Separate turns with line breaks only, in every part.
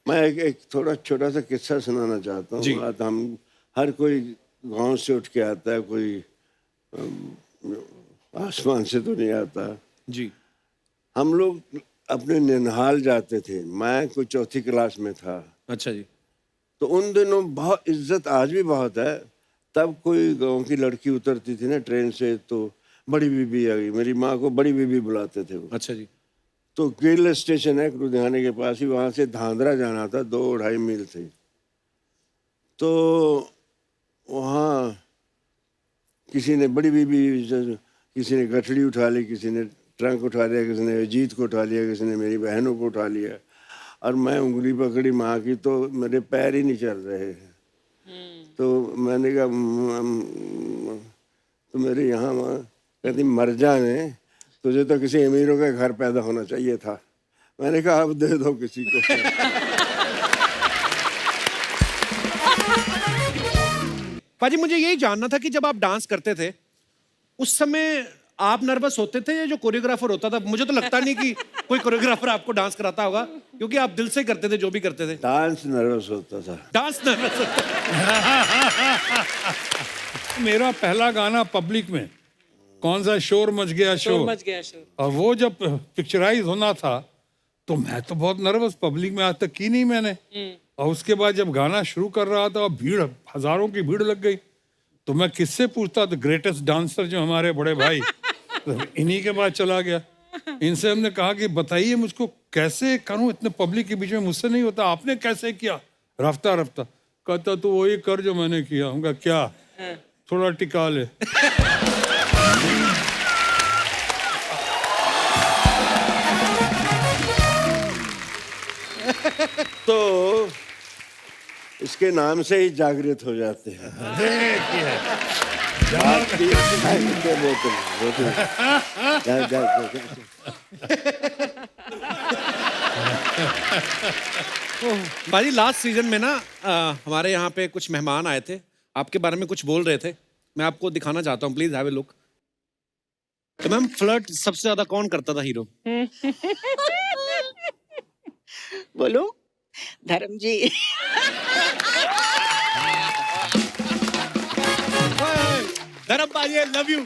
मैं एक थोड़ा छोटा सा किस्सा सुनाना चाहता हूँ। बात हम हर कोई गांव से उठ के आता है, कोई आसमान से तो नहीं आता
जी।
हम लोग अपने ननिहाल जाते थे। मैं कोई चौथी क्लास में था।
अच्छा जी।
तो उन दिनों बहुत इज्जत, आज भी बहुत है। तब कोई गांव की लड़की उतरती थी ना ट्रेन से तो बड़ी बीबी आ गई। मेरी माँ को बड़ी बीबी बुलाते थे वो।
अच्छा जी।
तो गिल स्टेशन है लुधियाने के पास ही, वहां से धांधरा जाना था, 2-2.5 मील थे। तो वहाँ किसी ने बड़ी बीबी, किसी ने गठड़ी उठा ली, किसी ने ट्रंक उठा लिया, किसी ने अजीत को उठा लिया, किसी ने मेरी बहनों को उठा लिया। और मैं उंगली पकड़ी माँ की तो मेरे पैर ही नहीं चल रहे। तो मैंने कहा तो मेरे यहाँ माँ कहती मर जाने, तुझे तो किसी अमीरों के घर पैदा होना चाहिए था। मैंने कहा अब दे दो किसी को।
पाजी मुझे यही जानना था कि जब आप डांस करते थे उस समय आप नर्वस होते थे या जो कोरियोग्राफर होता था? मुझे तो लगता नहीं कि कोई कोरियोग्राफर आपको डांस कराता होगा, क्योंकि आप दिल से करते थे जो भी करते थे।
डांस नर्वस होता था।
डांस नर्वस होता
मेरा पहला गाना पब्लिक में कौन सा, शोर मच गया शोर, और वो जब पिक्चराइज होना था तो मैं तो बहुत नर्वस, पब्लिक में आज तक की नहीं मैंने। और उसके बाद जब गाना शुरू कर रहा था, भीड़, हजारों की भीड़ लग गई, तो मैं किससे पूछता? द ग्रेटेस्ट डांसर जो हमारे बड़े भाई, तो इन्हीं के पास चला गया। इनसे हमने कहा कि बताइए मुझको कैसे करूं, इतने पब्लिक के बीच में मुझसे नहीं होता, आपने कैसे किया? रफ्ता रफ्ता कहता तो वही कर जो मैंने किया। हम कहा क्या? थोड़ा टिका ले।
तो इसके नाम से ही जागृत हो जाते हैं।
पाजी लास्ट सीजन में ना हमारे यहाँ पे कुछ मेहमान आए थे, आपके बारे में कुछ बोल रहे थे। मैं आपको दिखाना चाहता हूँ, प्लीज हैव ए लुक। तो मैम फ्लर्ट सबसे ज्यादा कौन करता था हीरो?
बोलो धर्म जी।
धर्म पाजी आई love you.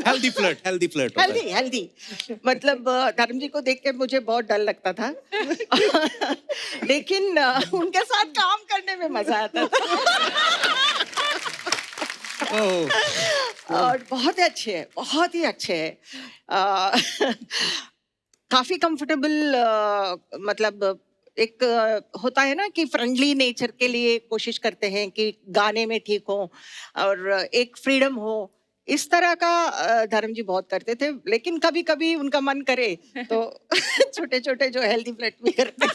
Healthy flirt, healthy flirt.
Healthy मतलब धर्म जी को देख के मुझे बहुत डर लगता था। लेकिन उनके साथ काम करने में मजा आता था। और बहुत अच्छे है, बहुत ही अच्छे है। काफी कंफर्टेबल, मतलब एक होता है ना कि फ्रेंडली नेचर के लिए कोशिश करते हैं कि गाने में ठीक हो और एक फ्रीडम हो, इस तरह का धर्म जी बहुत करते थे। लेकिन कभी कभी उनका मन करे तो छोटे छोटे जो हेल्दी फ्लर्ट भी करते।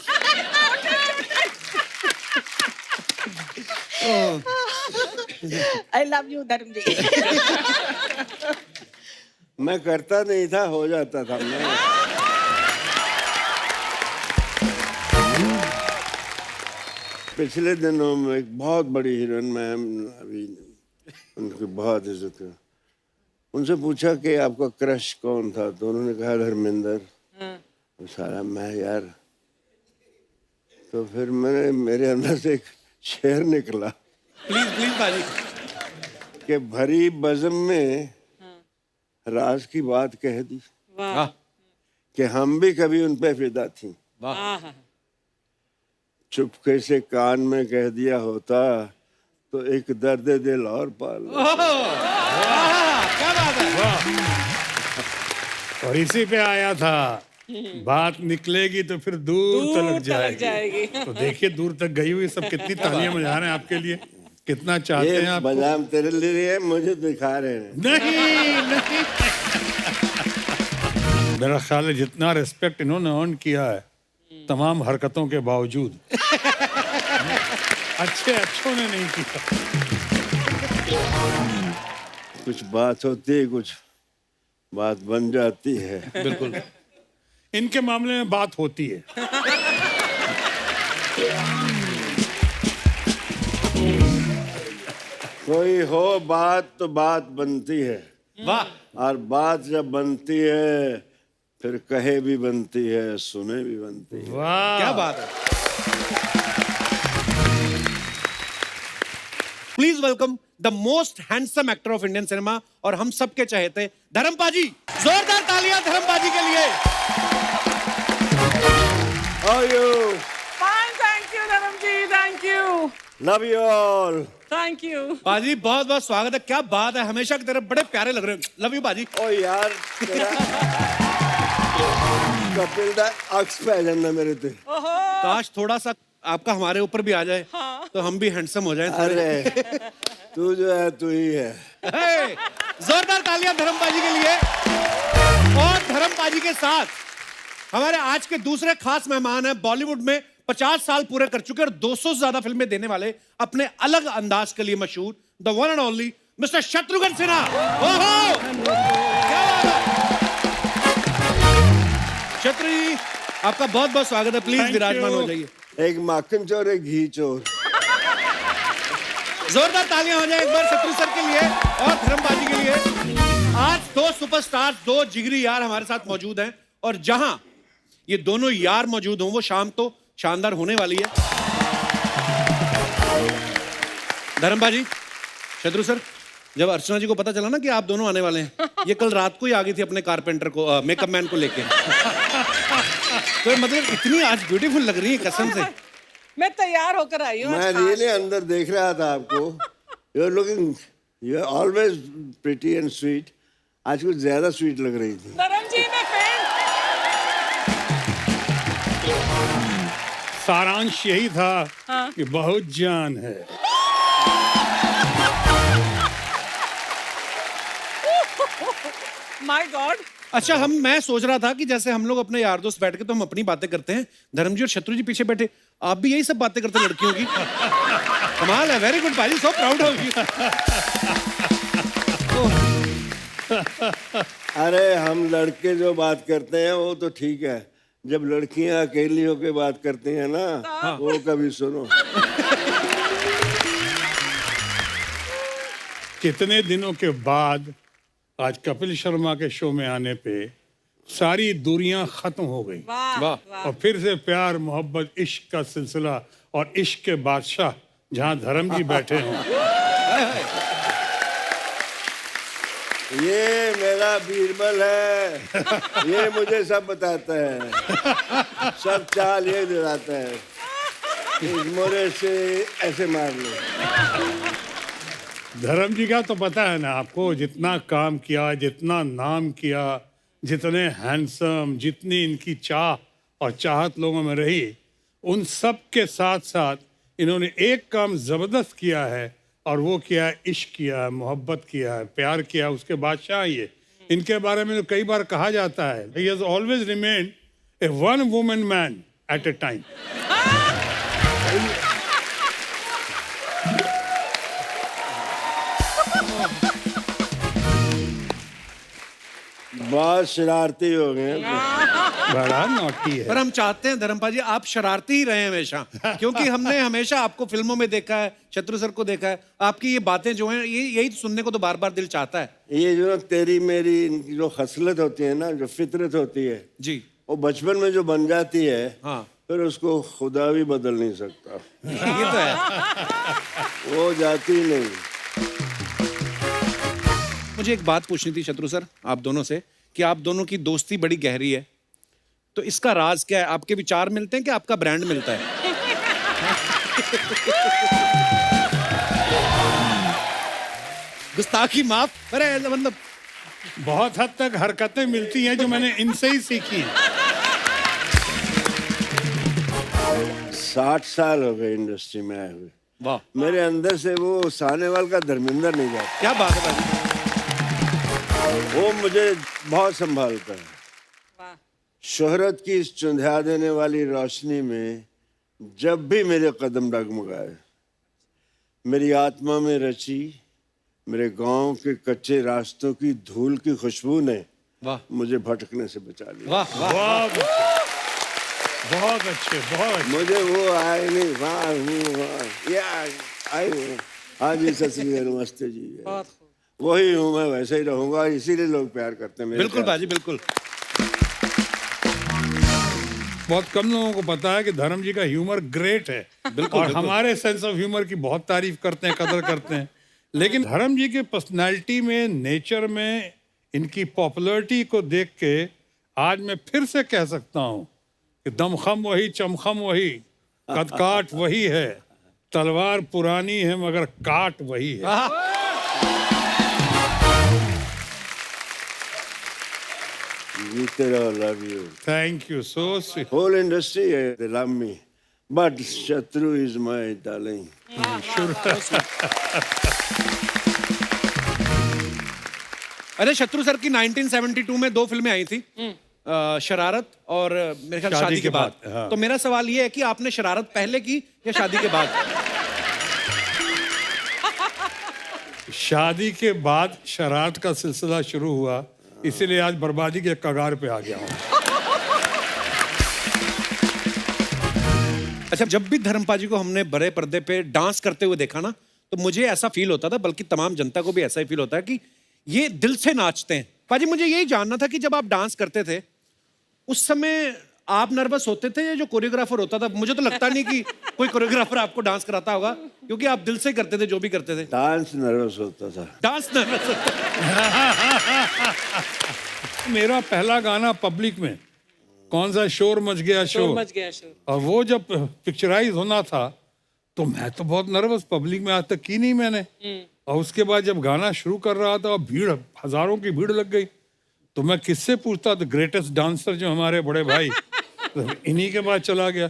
आई लव यू धर्म जी।
मैं करता नहीं था, हो जाता था। मैं पिछले दिनों में एक बहुत बड़ी हीरोइन, मैं अभी उनकी बहुत इज्जत कर, उनसे पूछा कि आपका क्रश कौन था, तो उन्होंने कहा धर्मेंद्र। तो सारा मैं यार, तो फिर मेरे अंदर से एक शेर निकला।
प्लीज प्लीज पाजी।
कि भरी बज़म में राज की बात कह दी कि हम भी कभी उन पे फिदा थी। चुपके से कान में कह दिया होता तो एक दर्द दिल और पाल।
क्या बात है।
और इसी पे आया था, बात निकलेगी तो फिर दूर तलक जाएगी। तो देखिए दूर तक गई हुई, सब कितनी तालियां बजा रहे हैं आपके लिए, कितना चाहते हैं आप।
बदाम तेरे लिए मुझे दिखा रहे हैं।
नहीं मेरा ख्याल है जितना रिस्पेक्ट इन्होंने अर्न किया है तमाम हरकतों के बावजूद, अच्छों ने नहीं किया।
कुछ बात होती है, कुछ बात बन जाती है।
बिल्कुल।
इनके मामले में बात होती है।
कोई हो बात तो बात बनती है।
वाह।
और बात जब बनती है फिर कहे भी बनती है, सुने भी बनती है।
वाह
क्या बात है। Please welcome the most handsome actor of Indian cinema और हम सबके चहेते धर्म पाजी। जोरदार तालियां धर्म पाजी के लिए।
How are you?
Fine, thank you, Dharam ji. Thank you.
Love you all.
Thank you.
पाजी बहुत बहुत स्वागत है। क्या बात है, हमेशा की तरह बड़े प्यारे लग रहे हो। लव यू पाजी।
ओ यार तेरा कपिल दा अक्स पे आ जाना मेरे ते।
काश थोड़ा सा आपका हमारे ऊपर भी आ जाए तो हम भी हैंडसम हो जाएं।
अरे तू जो है तू ही है।
हे, जोरदार तालियां धर्म पाजी के लिए। और धर्म पाजी के साथ हमारे आज के दूसरे खास मेहमान हैं, बॉलीवुड में 50 साल पूरे कर चुके और 200 से ज्यादा फिल्में देने वाले, अपने अलग अंदाज के लिए मशहूर, the one and only mister Shatrughan Sinha. ओहो क्या बात है। शत्रु जी आपका बहुत बहुत स्वागत है। प्लीज
Thank
विराजमान
you.
हो जाइए।
एक माखन चोर, एक घी चोर।
जोरदार तालियां हो जाए एक बार शत्रु सर के लिए और धर्मबाजी के लिए। आज दो सुपरस्टार, दो जिगरी यार हमारे साथ मौजूद हैं और जहां ये दोनों यार मौजूद हों वो शाम तो शानदार होने वाली है। धर्मबाजी, शत्रु सर, जब अर्चना जी को पता चला ना कि आप दोनों आने वाले हैं, ये कल रात को ही आ गई थी अपने कारपेंटर को, मेकअप मैन को लेके। तो मतलब इतनी आज ब्यूटीफुल लग रही है कसम से।
मैं तैयार होकर आई हूँ।
मैं रियली अंदर देख रहा था आपको। You are looking, you are always pretty and sweet. आज कुछ ज्यादा स्वीट लग रही थी।
धर्म जी मैं फेंट।
सारांश यही था कि बहुत जान है।
My God.
अच्छा, मैं सोच रहा था कि जैसे हम लोग अपने यार दोस्त बैठ के तो हम अपनी बातें करते हैं, धर्म जी और शत्रु जी पीछे बैठे, आप भी यही सब बातें करते हैं लड़कियों की। कमाल है, वेरी गुड भाई, सो प्राउड ऑफ यू।
अरे हम लड़के जो बात करते हैं वो तो ठीक है, जब लड़कियां अकेली होकर बात करती हैं ना, वो कभी सुनो।
कितने दिनों के बाद आज कपिल शर्मा के शो में आने पे सारी दूरियां खत्म हो गई
वाह
वाह।
वाह।
और फिर से प्यार मोहब्बत इश्क का सिलसिला और इश्क के बादशाह जहां धर्म जी बैठे हों।
ये मेरा बीरबल है, ये मुझे सब बताता है, सब चाल ये दिलाता है। इस मोरे से ऐसे मार लो।
धर्म जी का तो पता है ना आपको, जितना काम किया, जितना नाम किया, जितने हैंडसम, जितनी इनकी चाह और चाहत लोगों में रही, उन सब के साथ साथ इन्होंने एक काम जबरदस्त किया है और वो किया है, इश्क किया है, मोहब्बत किया है, प्यार किया है, उसके बादशाह ये। इनके बारे में तो कई बार कहा जाता है, he has always remained a one woman man at a time.
बहुत शरारती हो गए हैं।
बड़ा नॉटी है।
पर हम चाहते हैं धर्मपाल जी आप शरारती ही रहे हमेशा, क्योंकि हमने हमेशा आपको फिल्मों में देखा है, शत्रु सर को देखा है, आपकी ये बातें जो हैं यही सुनने को तो बार बार दिल चाहता है।
ये जो तेरी मेरी इनकी जो खसलत होती है ना, जो फितरत होती है,
जी
वो बचपन में जो बन जाती है,
हाँ।
फिर उसको खुदा भी बदल नहीं सकता,
ये तो है।
वो जाती नहीं।
मुझे एक बात पूछनी थी शत्रु सर आप दोनों से, कि आप दोनों की दोस्ती बड़ी गहरी है, तो इसका राज क्या है? आपके विचार मिलते हैं कि आपका ब्रांड मिलता है? गुस्ताखी माफ, अरे मतलब
बहुत हद तक हरकतें मिलती हैं जो मैंने इनसे ही सीखी हैं।
60 साल हो गए इंडस्ट्री में आए हुए,
वाह,
मेरे अंदर से वो सानेवाल का धर्मेंद्र नहीं जाता।
क्या बात है भाई।
वो मुझे बहुत संभालता है।
वाह।
शोहरत की इस चुंधिया देने वाली रोशनी में जब भी मेरे कदम डगमगाए, मेरी आत्मा में रची मेरे गांव के कच्चे रास्तों की धूल की खुशबू ने
वाह
मुझे भटकने से बचा लिया।
वाह वाह,
बहुत अच्छे, बहुत अच्छे।
मुझे वो आए नहीं, वहाँ हूँ, वहाँ या आई हूँ। हाँ जी, सत श्री अकाल, नमस्ते जी।
बहुत खूब।
वही हूँ मैं, वैसे ही रहूंगा, इसीलिए लोग प्यार करते हैं मेरे
बिल्कुल
प्यार
बाजी बिल्कुल।
बहुत कम लोगों को पता है कि धर्म जी का ह्यूमर ग्रेट है और हमारे सेंस ऑफ ह्यूमर की बहुत तारीफ करते हैं, कदर करते हैं। लेकिन धर्म जी के पर्सनालिटी में, नेचर में, इनकी पॉपुलैरिटी को देख के आज मैं फिर से कह सकता हूँ कि दमखम वही, चमखम वही, कदकाठ वही है, तलवार पुरानी है मगर काट वही है।
जीते रहो, love you.
Thank you, so sweet.
Whole industry, they love me. But Shatru is my darling.
अरे शत्रु सर की 1972 में 2 फिल्में आई थी, शरारत और मेरे ख्याल शादी के बाद।
हाँ।
तो मेरा सवाल ये है कि आपने शरारत पहले की या शादी के बाद?
शादी के बाद शरारत का सिलसिला शुरू हुआ, इसीलिए आज बर्बादी के कगार पे आ गया हूँ।
अच्छा, जब भी धर्मपा जी को हमने बड़े पर्दे पे डांस करते हुए देखा ना, तो मुझे ऐसा फील होता था, बल्कि तमाम जनता को भी ऐसा ही फील होता है कि ये दिल से नाचते हैं। पाजी, मुझे यही जानना था कि जब आप डांस करते थे उस समय आप नर्वस होते थे या जो कोरियोग्राफर होता था? मुझे तो लगता नहीं कि कोई कोरियोग्राफर आपको डांस कराता होगा, क्योंकि आप दिल से करते थे जो भी करते थे।
डांस नर्वस होता था।
डांस नर्वस होता
मेरा पहला गाना पब्लिक में कौन सा शोर मच गया शोर,
मच गया शोर।
और वो जब पिक्चराइज होना था तो मैं तो बहुत नर्वस, पब्लिक में आज तक की नहीं मैंने। और उसके बाद जब गाना शुरू कर रहा था, भीड़, हजारों की भीड़ लग गई, तो मैं किससे पूछता? तो ग्रेटेस्ट डांसर जो हमारे बड़े भाई, तो इन्हीं के बाद चला गया।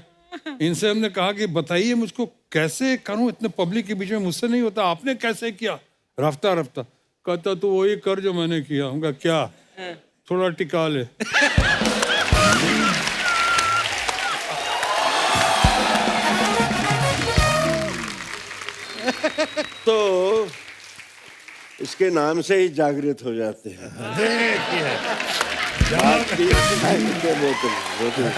इनसे हमने कहा कि बताइए मुझको कैसे करूं, इतने पब्लिक के बीच में मुझसे नहीं होता, आपने कैसे किया? रफ्ता रफ्ता कहता तो वही कर जो मैंने किया। हम कहा क्या? थोड़ा टिका ले।
तो इसके नाम से ही जागृत हो जाते हैं। बोतल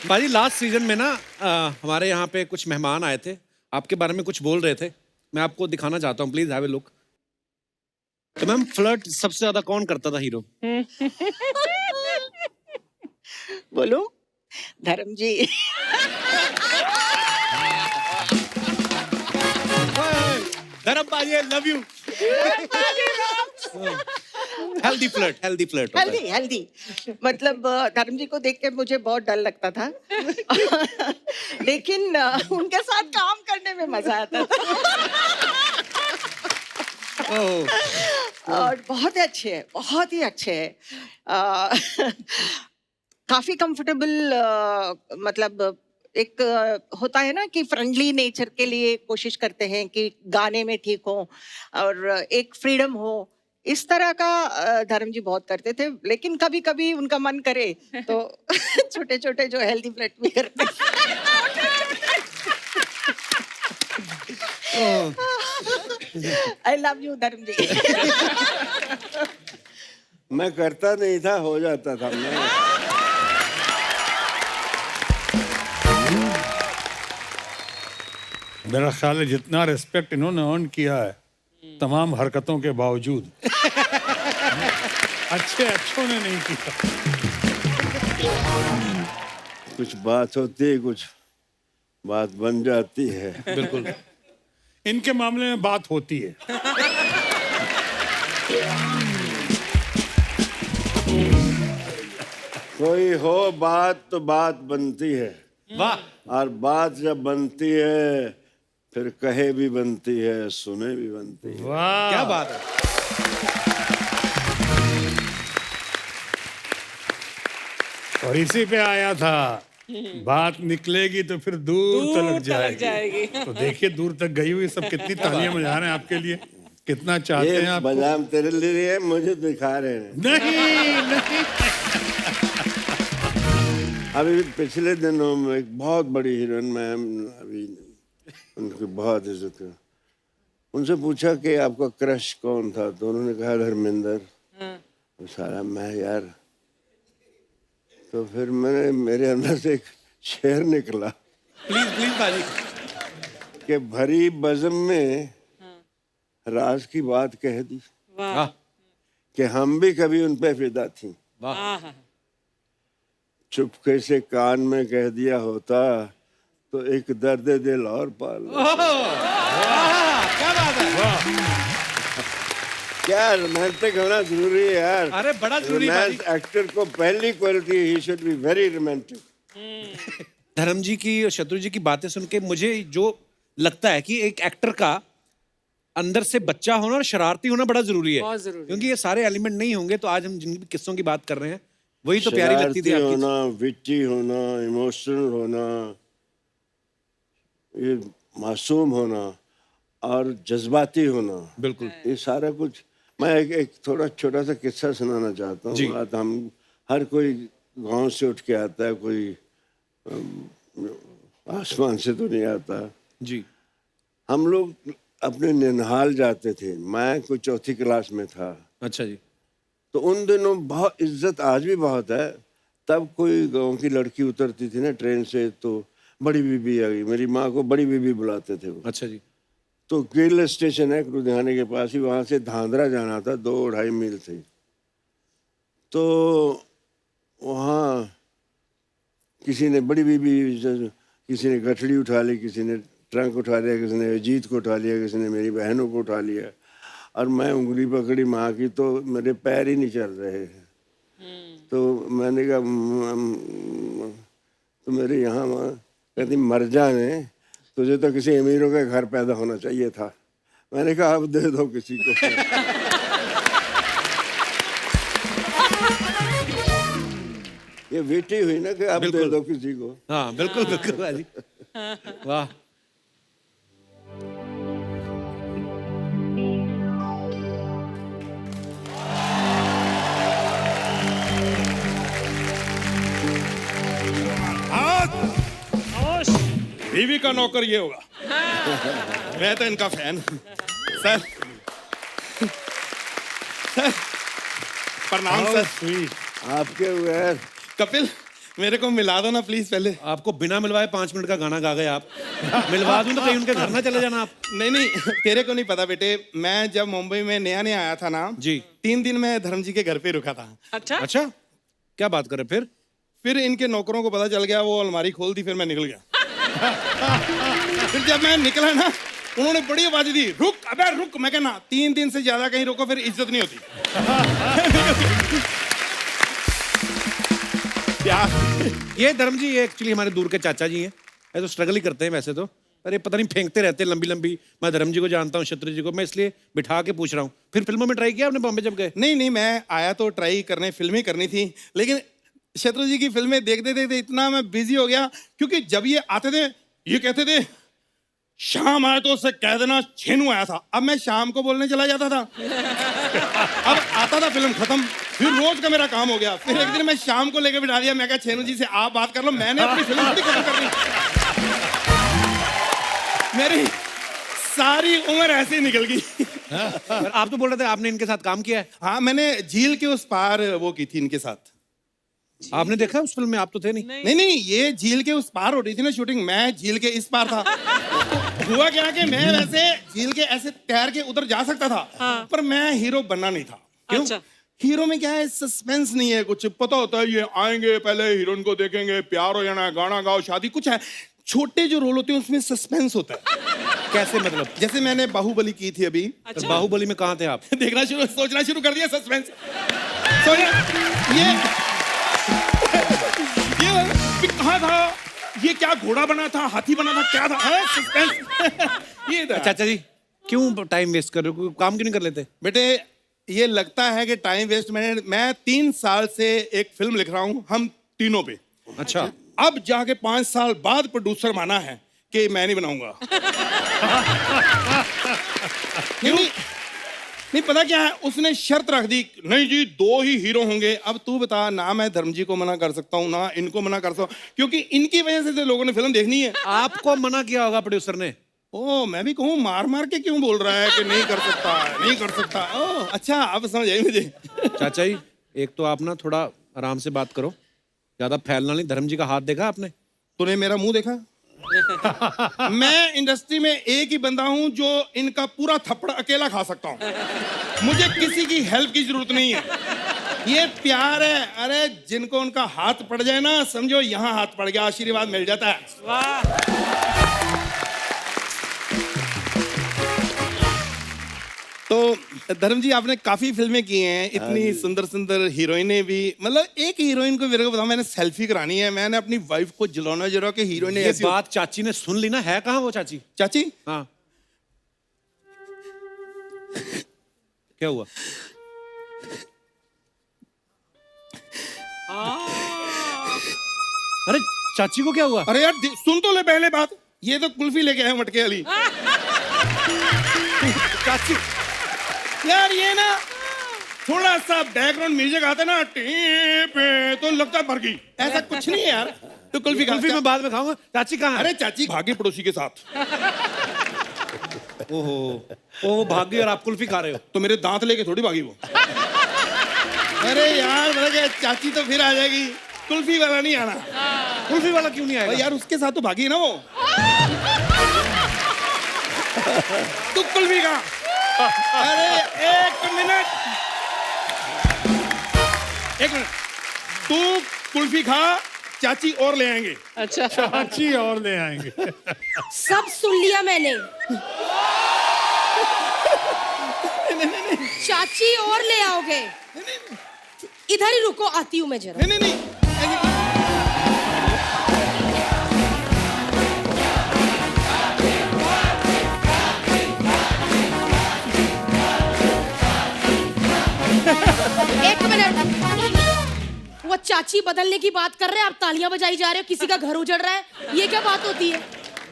पाजी, लास्ट सीजन में ना हमारे यहाँ पे कुछ मेहमान आए थे, आपके बारे में कुछ बोल रहे थे। मैं आपको दिखाना चाहता हूँ, प्लीज हैव ए लुक। तो मैम, फ्लर्ट सबसे ज्यादा कौन करता था हीरो?
बोलो, धर्म जी।
धर्म पाजी, आई love you. Healthy flirt, healthy flirt.
Healthy healthy मतलब धर्म जी को देख के मुझे बहुत डर लगता था। लेकिन उनके साथ काम करने में मजा आता था। और बहुत ही अच्छे है, बहुत ही अच्छे है। काफी कंफर्टेबल, मतलब एक होता है ना कि फ्रेंडली नेचर के लिए कोशिश करते हैं कि गाने में ठीक हो और एक फ्रीडम हो, इस तरह का धर्म जी बहुत करते थे। लेकिन कभी कभी उनका मन करे तो छोटे छोटे जो हेल्दी फ्लर्ट भी करते। आई लव यू धर्म जी।
मैं करता नहीं था, हो जाता था। मैं
मेरा ख्याल है जितना रिस्पेक्ट इन्होंने अर्न किया है तमाम हरकतों के बावजूद, अच्छों ने नहीं किया।
कुछ बात होती है, कुछ बात बन जाती है।
बिल्कुल।
इनके मामले में बात होती है।
कोई हो बात तो बात बनती है,
वाह।
और बात जब बनती है फिर कहे भी बनती है, सुने भी बनती है।
वाह,
क्या बात है।
और इसी पे आया था, बात निकलेगी तो फिर दूर तलक जाएगी। तो देखिए दूर तक गई हुई, सब कितनी तालियां बजा रहे हैं आपके लिए, कितना चाहते हैं
ये
आप।
बदाम तेरे लिए मुझे दिखा रहे हैं।
नहीं
अभी पिछले दिनों में एक बहुत बड़ी हीरोइन मैम, अभी उनकी बहुत इज्जत कर, उनसे पूछा कि आपका क्रश कौन था, तो उन्होंने कहा धर्मेंद्र। तो सारा मैं यार, तो फिर मेरे अंदर से एक शेर निकला
प्लीज प्लीज पाजी।
कि भरी बज़म में राज की बात कह दी।
वाह
कि हम भी कभी उन पे फिदा थी।
आहा,
चुपके से कान में कह दिया होता तो एक दर्द दिल और पाल लेते।
क्या बात है।
क्या रोमांटिक होना जरूरी है यार।
अरे बड़ा जरूरी है
रोमांस एक्टर को पहली quality, he should be very romantic.
धर्म जी की और शत्रु जी की बातें सुन के मुझे जो लगता है कि एक एक्टर का अंदर से बच्चा होना और शरारती होना बड़ा जरूरी है।
बहुत जरूरी है।
क्योंकि ये सारे एलिमेंट नहीं होंगे तो आज हम जिन भी किस्सों की बात कर रहे हैं वही तो प्यारी लगती थी
शरारती
आपकी।
होना, विटी होना, इमोशनल होना, ये मासूम होना और जज्बाती होना,
बिल्कुल।
ये सारा कुछ। मैं एक थोड़ा छोटा सा किस्सा सुनाना चाहता
जी।
हूँ। बात हम हर कोई गांव से उठ के आता है, कोई आसमान से तो नहीं आता।
जी।
हम लोग अपने निनहाल जाते थे, मैं कोई चौथी क्लास में था।
अच्छा जी।
तो उन दिनों बहुत इज्जत, आज भी बहुत है। तब कोई गांव की लड़की उतरती थी ना ट्रेन से तो बड़ी बीबी आ गई। मेरी माँ को बड़ी बीबी बुलाते थे वो।
अच्छा जी।
तो केरल स्टेशन है लुधियाने के पास ही, वहाँ से धांधरा जाना था, 2-2.5 मील थे। तो वहाँ किसी ने बड़ी बीबी, किसी ने गठड़ी उठा ली, किसी ने ट्रंक उठा लिया, किसी ने अजीत को उठा लिया, किसी ने मेरी बहनों को उठा लिया। और मैं उंगली पकड़ी माँ की तो मेरे पैर ही नहीं चल रहे। तो मैंने कहा तो मेरे यहाँ माँ कहती मर जाने, तुझे तो किसी अमीरों के घर पैदा होना चाहिए था। मैंने कहा अब दे दो किसी को। ये बेटी हुई ना कि अब दे दो किसी को।
हाँ बिल्कुल बिल्कुल भाजी। वाह।
बीवी का नौकर ये होगा। मैं तो इनका फैन हूं। सर सर प्रणाम सर।
आपके बगैर
कपिल मेरे को मिला दो ना प्लीज पहले।
आपको बिना मिलवाए 5 मिनट का गाना गा गए आप। मिलवा दूं तो कहीं उनके घर ना चले जाना आप।
नहीं नहीं तेरे को नहीं पता बेटे, मैं जब मुंबई में नया नया आया था ना
जी।
3 दिन मैं धर्म जी के घर पे रुका था।
अच्छा
अच्छा क्या बात कर रहे
फिर इनके नौकरों को पता चल गया, वो अलमारी खोल दी, फिर मैं निकल गया। फिर जब मैं निकला ना उन्होंने बड़ी आवाज दी, रुक अबे रुक। मैं कहना 3 दिन से ज्यादा कहीं रुको फिर इज्जत नहीं होती।
ये धर्म जी ये एक्चुअली हमारे दूर के चाचा जी हैं। ये तो स्ट्रगल ही करते हैं वैसे तो, अरे पता नहीं फेंकते रहते हैं लंबी लंबी। मैं धर्म जी को जानता हूँ, शत्रु जी को, मैं इसलिए बिठा के पूछ रहा हूँ। फिर फिल्मों में ट्राई किया आपने बॉम्बे जब गए?
नहीं नहीं मैं आया तो ट्राई करने, फिल्में करनी थी, लेकिन शत्रु जी की फिल्में देखते देखते इतना मैं बिजी हो गया। क्योंकि जब ये आते थे ये कहते थे शाम आए तो उससे कह देना छेनू आया था। अब मैं शाम को बोलने चला जाता था। अब आता था फिल्म खत्म, फिर रोज का मेरा काम हो गया। फिर एक दिन मैं शाम को लेकर बिठा दिया, मैं कहा छेनू जी से आप बात कर लो, मैंने अपनी फिल्म थोड़ी खत्म करनी। मेरी सारी उम्र ऐसे ही निकल गई।
पर आप तो बोल रहे थे आपने इनके साथ काम किया है।
हाँ मैंने झील के उस पार वो की थी इनके साथ।
आपने देखा उस फिल्म में? आप तो थे नहीं।
नहीं नहीं ये झील के उस पार हो रही थी ना शूटिंग, मैं झील के इस पार था। हुआ क्या कि मैं वैसे झील के ऐसे तैर के उधर जा सकता था।
हाँ।
पर मैं हीरो बनना नहीं था। क्यों?
अच्छा।
हीरो में क्या है, सस्पेंस नहीं है कुछ। पता होता है ये आएंगे पहले हीरोइन को देखेंगे, प्यार हो जाना है, गाना गाओ, शादी, कुछ है। छोटे जो रोल होते हैं उसमें सस्पेंस होता है।
कैसे मतलब?
जैसे मैंने बाहुबली की थी अभी।
तो बाहुबली में कहाँ थे आप?
देखना शुरू, सोचना शुरू कर दिया, सस्पेंस। ये कहाँ था, ये क्या घोड़ा बना था, हाथी बना था, क्या था? सस्पेंस। ये था।
चाचा जी क्यों टाइम वेस्ट कर रहे हो, काम क्यों नहीं कर लेते?
बेटे ये लगता है कि टाइम वेस्ट। मैं 3 साल से एक फिल्म लिख रहा हूँ, हम तीनों पे।
अच्छा।
अब जाके 5 साल बाद प्रोड्यूसर माना है कि मैं नहीं बनाऊंगा। नहीं पता क्या है, उसने शर्त रख दी, नहीं जी 2 ही हीरो होंगे। अब तू बता, ना मैं धर्म जी को मना कर सकता हूँ ना इनको मना कर सकता हूँ, क्योंकि इनकी वजह से तो लोगों ने फिल्म देखनी है।
आपको मना किया होगा प्रोड्यूसर ने?
ओ मैं भी कहूँ मार मार के क्यों बोल रहा है कि नहीं कर सकता, नहीं कर सकता। ओ अच्छा अब समझ आई मुझे।
चाचा जी एक तो आप ना थोड़ा आराम से बात करो, ज्यादा फैलना नहीं। धर्म जी का हाथ देखा आपने?
तूने मेरा मुंह देखा? मैं इंडस्ट्री में एक ही बंदा हूं जो इनका पूरा थप्पड़ अकेला खा सकता हूं। मुझे किसी की हेल्प की जरूरत नहीं है। ये प्यार है। अरे जिनको उनका हाथ पड़ जाए ना, समझो यहाँ हाथ पड़ गया, आशीर्वाद मिल जाता है।
वाह।
तो धर्म जी, आपने काफी फिल्में की हैं, इतनी सुंदर सुंदर हीरोइनें भी। मतलब एक हीरोइन को मेरे को बताओ, मैंने सेल्फी करानी है, मैंने अपनी वाइफ को जलाना जरा कि हीरोइन
ये
ऐसी
बात चाची ने सुन ली ना, है कहाँ वो चाची?
चाची
हाँ, क्या हुआ? अरे चाची को क्या हुआ?
अरे यार सुन तो ले पहले बात। ये तो कुल्फी लेके आए मटके वाली।
चाची
यार ये ना थोड़ा सा बैकग्राउंड म्यूजिक आता ना, टे तो लगता है मर गई। ऐसा कुछ नहीं है यार। तो कुल्फी खा।
कुल्फी मैं बाद में खाऊंगा। चाची कहाँ है?
अरे चाची भागी पड़ोसी के साथ।
ओहो, वो भाग गई और आप कुल्फी खा रहे हो?
तो मेरे दांत लेके थोड़ी भागी वो। अरे यार मतलब चाची तो फिर आ जाएगी, कुल्फी वाला नहीं आना।
कुल्फी वाला क्यों नहीं आएगा?
यार उसके साथ तो भागी है ना वो। तू कुल्फी खा। अरे एक मिनट, तू कुल्फी खा, चाची और ले आएंगे।
अच्छा,
चाची और ले आएंगे।
सब सुन लिया मैंने। चाची और ले आओगे? इधर ही रुको, आती हूँ मैं जरा।
नहीं नहीं नहीं।
एक मिनट, वो चाची बदलने की बात कर रहे हैं, आप तालियां बजाई जा रहे हो, किसी का घर उजड़ रहा है, ये क्या बात होती है?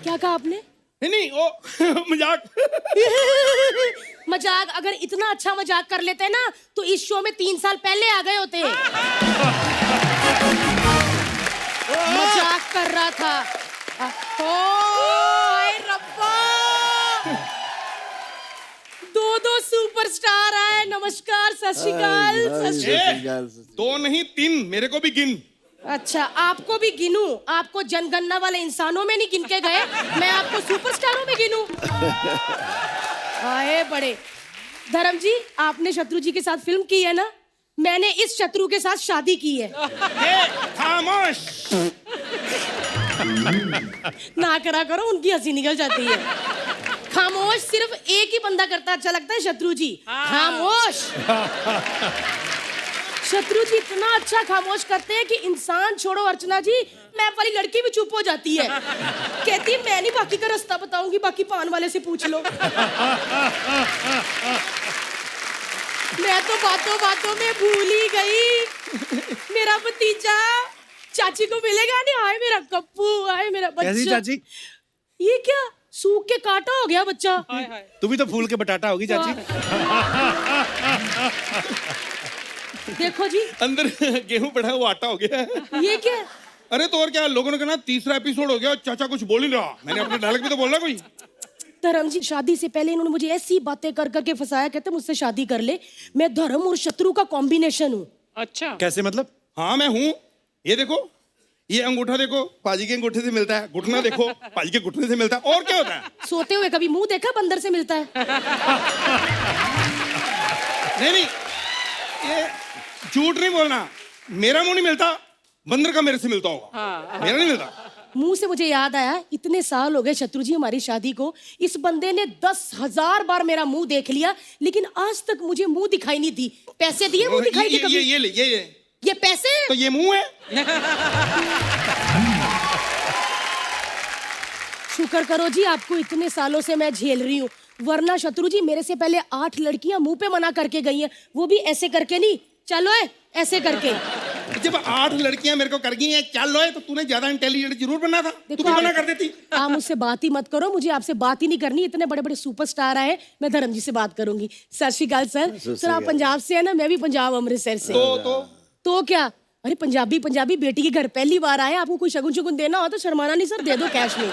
क्या कहा आपने?
नहीं नहीं ओ मजाक।
मजाक? अगर इतना अच्छा मजाक कर लेते ना तो इस शो में 3 साल पहले आ गए होते। मजाक कर रहा था। हाय रब्बा, दो सुपरस्टार आए। नमस्कार, सत श्री अकाल। सत श्री अकाल।
दो नहीं 3, मेरे को भी गिन।
अच्छा, आपको भी गिनूं? आपको जनगणना वाले इंसानों में नहीं गिन के गए, मैं आपको सुपरस्टारों में गिनूं? आए बड़े। धर्म जी, आपने शत्रु जी के साथ फिल्म की है ना? मैंने इस शत्रु के साथ शादी की है।
खामोश।
ना करा करो, उनकी हंसी निकल जाती है। खामोश सिर्फ एक ही बंदा करता अच्छा लगता है, शत्रु जी। खामोश। शत्रु जी इतना अच्छा खामोश करते हैं कि इंसान छोड़ो अर्चना जी, मैं वाली लड़की भी चुप हो जाती है। कहती है मैं नहीं बाकी का रास्ता बताऊंगी, बाकी पान वाले से पूछ लो। मैं तो बातों बातों में भूल ही गई, मेरा भतीजा चाची को मिलेगा नहीं। हाय मेरा कप्पू, हाय मेरा बच्चा।
कैसी चाची?
ये क्या सूख के काटा हो गया बच्चा?
हाय हाय।
तू भी तो फूल के बटाटा होगी चाची।
देखो जी,
अंदर गेहूं पड़ा है, वो आटा हो गया।
ये क्या?
अरे तो और क्या, लोगों ने कहा 3रा एपिसोड हो गया, चाचा कुछ बोल नहीं रहा। मैंने अपने डायलॉग भी तो बोलना कोई।
धर्म जी, शादी से पहले इन्होंने मुझे ऐसी बातें कर करके फंसाया, कहते मुझसे शादी कर ले, मैं धर्म और शत्रु का कॉम्बिनेशन हूँ।
अच्छा,
कैसे मतलब?
हाँ मैं हूँ। ये देखो, ये अंगूठा देखो, पाजी के अंगूठे से मिलता है। घुटना देखो, पाजी के घुटने से मिलता है। और क्या होता है?
सोते हुए कभी मुंह देखा बंदर से मिलता है?
नहीं नहीं, ये झूठ नहीं बोलना। मेरा मुंह नहीं मिलता, बंदर का मेरे से मिलता होगा।
हाँ।
मेरा नहीं मिलता।
मुंह से मुझे याद आया, इतने साल हो गए शत्रु जी हमारी शादी को, इस बंदे ने 10,000 बार मेरा मुंह देख लिया, लेकिन आज तक मुझे मुंह दिखाई नहीं दी। पैसे दिए मुंह दिखाई दी कभी?
ये ले,
ये पैसे?
तो ये मुंह है।
शुक्र करो जी, आपको इतने सालों से मैं झेल रही हूँ, वरना शत्रु जी मेरे से पहले 8 लड़कियां मुंह पे मना करके गई हैं, वो भी ऐसे करके नहीं, चलो है ऐसे करके।
जब 8 लड़कियां मेरे को कर गई हैं चल लो है, तो तूने ज्यादा इंटेलिजेंट जरूर बनना था। तू भी मना कर देती।
आप मुझसे बात ही मत करो, मुझे आपसे बात ही नहीं करनी। इतने बड़े बड़े सुपरस्टार आए, मैं धर्म जी से बात करूंगी। सत श्री अकाल सर। सर आप पंजाब से है ना? मैं भी पंजाब अमृतसर से। तो क्या? अरे पंजाबी बेटी के घर पहली बार आए, आपको कोई शगुन शुगुन देना हो तो शर्माना नहीं सर, दे दो कैश में।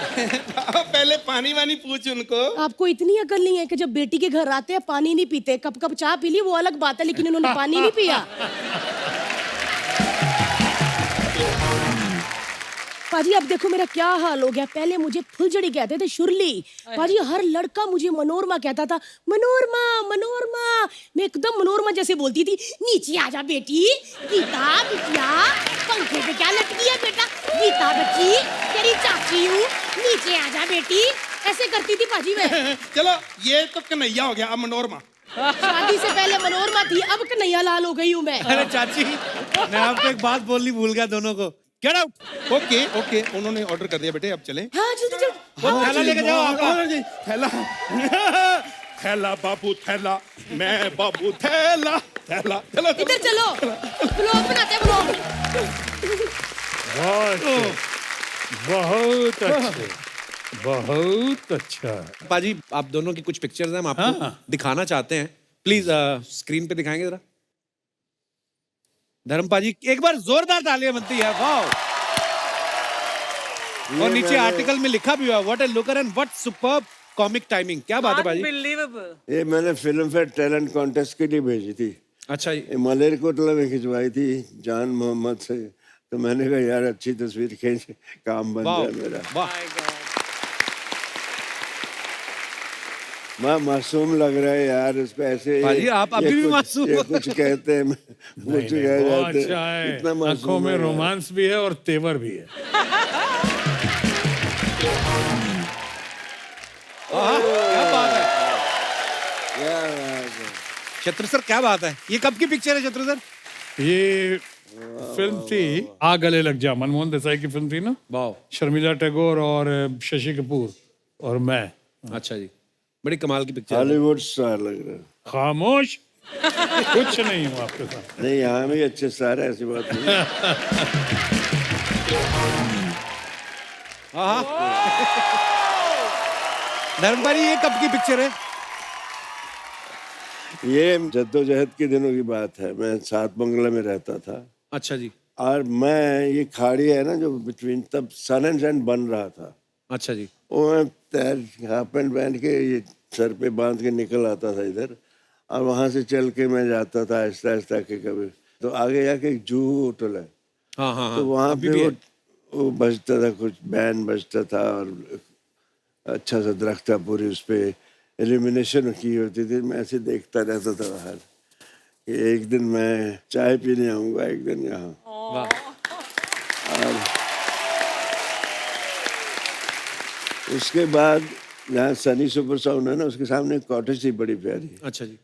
पहले पानी वानी पूछ उनको।
आपको इतनी अकल नहीं है कि जब बेटी के घर आते हैं पानी नहीं पीते? कप कप चाय पी ली वो अलग बात है, लेकिन इन्होंने पानी नहीं पिया। पाजी अब देखो मेरा क्या हाल हो गया। पहले मुझे फुलझड़ी कहते थे, शुरली। पाजी हर लड़का मुझे मनोरमा कहता था, मनोरमा मनोरमा। मैं एकदम मनोरमा जैसे बोलती थी। नीचे आजा बेटी, गीता बिटिया, पंखे पे क्या लटकी है बेटा, गीता बच्ची तेरी चाची हूँ, नीचे आजा बेटी, ऐसे करती थी पाजी मैं।
चलो ये तो कन्हैया हो गया, अब मनोरमा।
शादी से पहले मनोरमा थी, अब कन्हैया लाल हो गई हूँ मैं।
अरे चाची, मैं आपको एक बात बोलनी भूल गया दोनों को। Get out.
ओके ओके, उन्होंने ऑर्डर कर दिया बेटे, अब चलें।
हाँ जल्दी जल्दी।
वो थैला लेके जाओ आपका।
थैला थैला बाबू थैला, मैं बाबू थैला थैला। चलो
इधर चलो, ब्लॉग बनाते हैं ब्लॉग।
बहुत अच्छे, बहुत अच्छा।
पाजी आप दोनों की कुछ पिक्चर्स हैं, हम आपको
हाँ।
दिखाना चाहते हैं। प्लीज स्क्रीन पे दिखाएंगे जरा। धर्म पाजी एक बार जोरदार तालियां बनती है। वाओ। और नीचे
मैंने-
आर्टिकल में लिखा भी हुआ, what A looker and what superb comic timing. क्या बात है पाजी?
Unbelievable.
ये मैंने फिल्म फेयर टैलेंट कॉन्टेस्ट के लिए भेजी थी।
अच्छा जी।
ये मलेरकोटला में खिंचवाई थी जान मोहम्मद से। तो मैंने कहा यार अच्छी तस्वीर खींच, काम बन
वाह
जाए मेरा।
वाह।
मासूम लग रहा है यार उसको ऐसे।
भाजी, आप अभी
ये
भी
कुछ-
मासूम
ये
हो।
कुछ कहते हैं, कुछ
नहीं,
कह
बहुत
जाते
अच्छा
हैं।
है,
इतना मासूम
आंखों में
है यार।
रोमांस भी है और तेवर भी है।
क्या बात है
क्या बात है।
शत्रु सर, क्या बात है? ये कब की पिक्चर है शत्रु सर?
ये फिल्म थी आ गले लग जा, मनमोहन देसाई की फिल्म थी ना।
वाह।
शर्मिला टैगोर और शशि कपूर और मैं।
अच्छा जी, बड़ी कमाल की पिक्चर है।
हॉलीवुड स्टार लग रहा है।
खामोश, कुछ नहीं हूँ आपके साथ।
नहीं यहाँ भी अच्छे स्टार है, ऐसी बात नहीं।
धर्मपाली ये कब की पिक्चर है?
ये जद्दोजहद के दिनों की बात है। मैं सात बंगला में रहता था
अच्छा जी।
और मैं ये खाड़ी है ना जो बिटवीन, तब सन एंड सैंड बन रहा था।
अच्छा जी।
वो मैं तैर हाफ पैंट पहन के ये सर पे बांध के निकल आता था इधर, और वहां से चल के मैं जाता था आहिस्ता आहिस्ता के। कभी तो आगे जाके एक जूहू होटल है,
हाँ हाँ हाँ।
तो वहाँ
अभी
पे
भी है।
वो बजता था, कुछ बैंड बजता था और अच्छा सा दरख्त था, पूरी उस पर एलिमिनेशन की होती थी। मैं ऐसे देखता रहता था बाहर कि एक दिन मैं चाय पीने आऊँगा एक दिन यहाँ।
वाह।
उसके बाद जहाँ सनी सुपर साउंड है ना, उसके सामने एक कॉटेज थी बड़ी प्यारी,
अच्छा जी।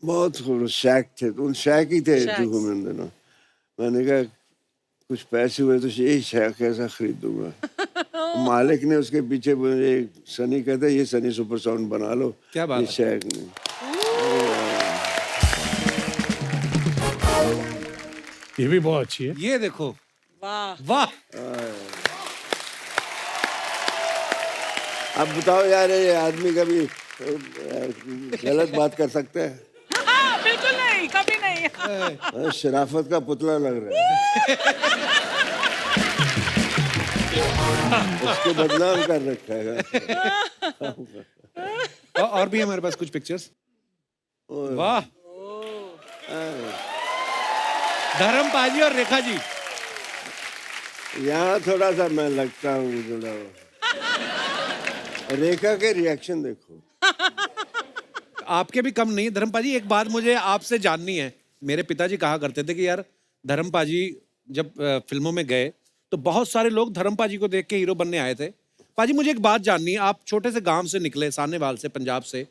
बहुत खूबसूरत शैक थे। तो उन शैक ही थे जूहू में उन दिनों। मैंने कहा कुछ पैसे हुए तो यही शैक ऐसा खरीदूंगा। मालिक ने उसके पीछे मुझे, सनी कहता है ये सनी सुपर साउंड बना लो।
क्या बात
ये
है।
शैक में
ये भी बहुत अच्छी है।
ये देखो,
वाह।
वाह।
अब बताओ यार, ये आदमी कभी गलत बात कर सकते हैं?
बिल्कुल नहीं, कभी नहीं।
शराफत का पुतला लग रहा है। उसके बदनाम कर रखा है।
और भी हमारे पास कुछ पिक्चर्स। वाह। धर्म पाजी और रेखा जी।
यहाँ थोड़ा सा मैं लगता हूँ जुड़ा हुआ। रेखा के रिएक्शन देखो।
आपके भी कम नहीं है धर्म पाजी। एक बात मुझे आपसे जाननी है। मेरे पिताजी कहा करते थे कि यार धर्म पाजी जब फिल्मों में गए तो बहुत सारे लोग धर्म पाजी को देख के हीरो बनने आए थे। पाजी मुझे एक बात जाननी है, आप छोटे से गांव से निकले, सानेवाल से, पंजाब से,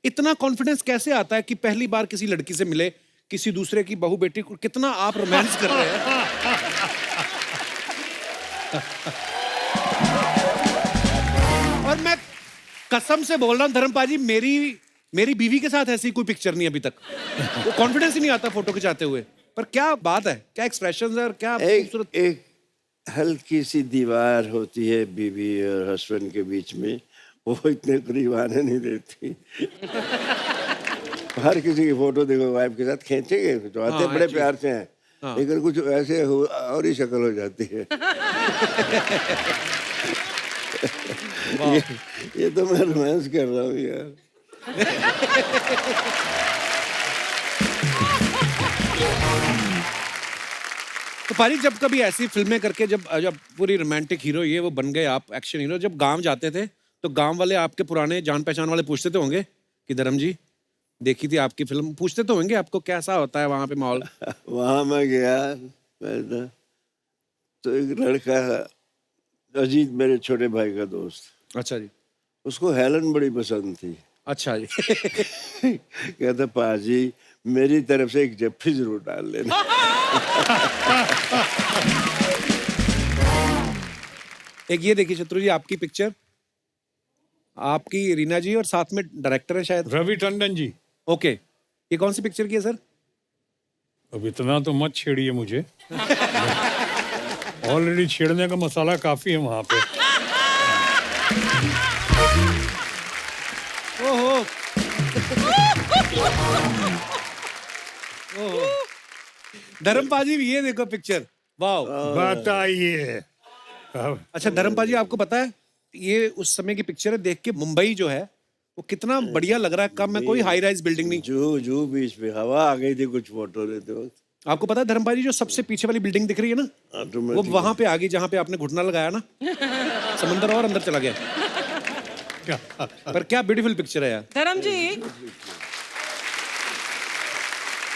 इतना कॉन्फिडेंस कैसे आता है कि पहली बार किसी लड़की से मिले, किसी दूसरे की बहू बेटी को, कितना आप रोमांस कर रहे हैं? और मैं कसम से बोल रहा हूँ धर्म पाजी, मेरी बीवी के साथ ऐसी कोई पिक्चर नहीं अभी तक। वो कॉन्फिडेंस ही नहीं आता फोटो खिंचाते हुए। पर क्या बात है, क्या एक्सप्रेशंस है और क्या खूबसूरत।
एक हल्की सी दीवार होती है बीवी और हस्बैंड के बीच में, वो इतने करीब आने नहीं देती। हर किसी की फोटो देखो वाइफ के साथ खींचेंगे तो आते बड़े प्यार से हैं, लेकिन कुछ ऐसे और ही शक्ल हो जाती है। ये तो मैं रोमांस कर रहा हूँ यार।
तो पारी जब कभी ऐसी फिल्में करके जब जब पूरी रोमांटिक हीरो ये वो बन गए आप एक्शन हीरो, जब गांव जाते थे तो गांव वाले आपके पुराने जान पहचान वाले पूछते तो होंगे कि धर्म जी देखी थी आपकी फिल्म, पूछते तो होंगे आपको कैसा होता है वहां पे माहौल?
वहाँ मैं गया पहले तो एक लड़का अजीत, मेरे छोटे भाई का दोस्त,
अच्छा जी।
उसको हेलन बड़ी पसंद थी।
अच्छा जी।
कहता पाजी मेरी तरफ से एक जफ्फी जरूर डाल लेना।
एक ये देखिए शत्रु जी आपकी पिक्चर, आपकी रीना जी और साथ में डायरेक्टर है शायद
रवि टंडन जी।
ओके, ये कौन सी पिक्चर की है सर?
अब इतना तो मत छेड़िए मुझे। ऑलरेडी छेड़ने का मसाला काफी है वहां पे।
ओहो। ओहो। धर्म पाजी ये देखो पिक्चर, वाह।
बताइए।
अच्छा धर्म पाजी आपको पता है ये उस समय की पिक्चर है, देख के मुंबई जो है वो कितना बढ़िया लग रहा है, कम में कोई हाई राइज बिल्डिंग नहीं।
जू बीच पे हवा आ गई थी कुछ फोटो लेते वक्त।
आपको पता है धर्म पाजी जो सबसे पीछे वाली बिल्डिंग दिख रही है ना, वो वहां पे आ गई जहां पे आपने घुटना लगाया ना, समंदर और अंदर चला गया। पर क्या ब्यूटीफुल पिक्चर है यार।
धर्म जी,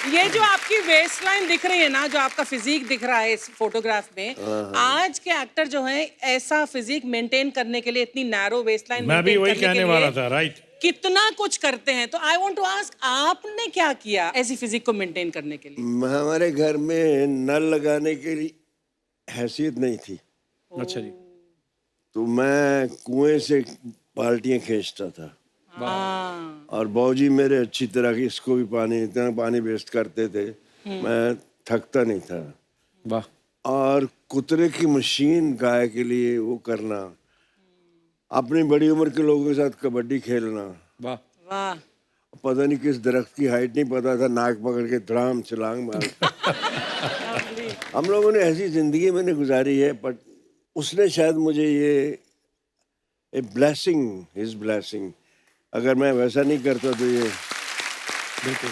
ये जो आपकी वेस्ट लाइन दिख रही है ना, जो आपका फिजिक दिख रहा है इस फोटोग्राफ में, आज के एक्टर जो हैं ऐसा फिजिक मेंटेन करने के लिए इतनी नैरो वेस्ट लाइन
मैं भी वही कहने वाला था, राइट।
कितना कुछ करते हैं, तो आई वांट टू आस्क आपने क्या किया ऐसी फिजिक को मेंटेन करने के लिए?
हमारे घर में नल लगाने के लिए हैसियत नहीं थी।
अच्छा जी।
तो मैं कुएं से बाल्टियां खींचता था और बाबूजी मेरे अच्छी तरह की इसको भी पानी, इतना पानी वेस्ट करते थे, मैं थकता नहीं था।
वाह।
और कुतरे की मशीन गाय के लिए वो करना, अपनी बड़ी उम्र के लोगों के साथ कबड्डी खेलना।
वाह
वाह।
पता नहीं किस दरख्त की हाइट नहीं पता था, नाक पकड़ के धड़ाम छलांग मार। हम लोगों ने ऐसी जिंदगी मैंने गुजारी है, बट उसने शायद मुझे ये ए ब्लेसिंग, हिज ब्लेसिंग, अगर मैं वैसा नहीं करता तो ये
बिल्कुल।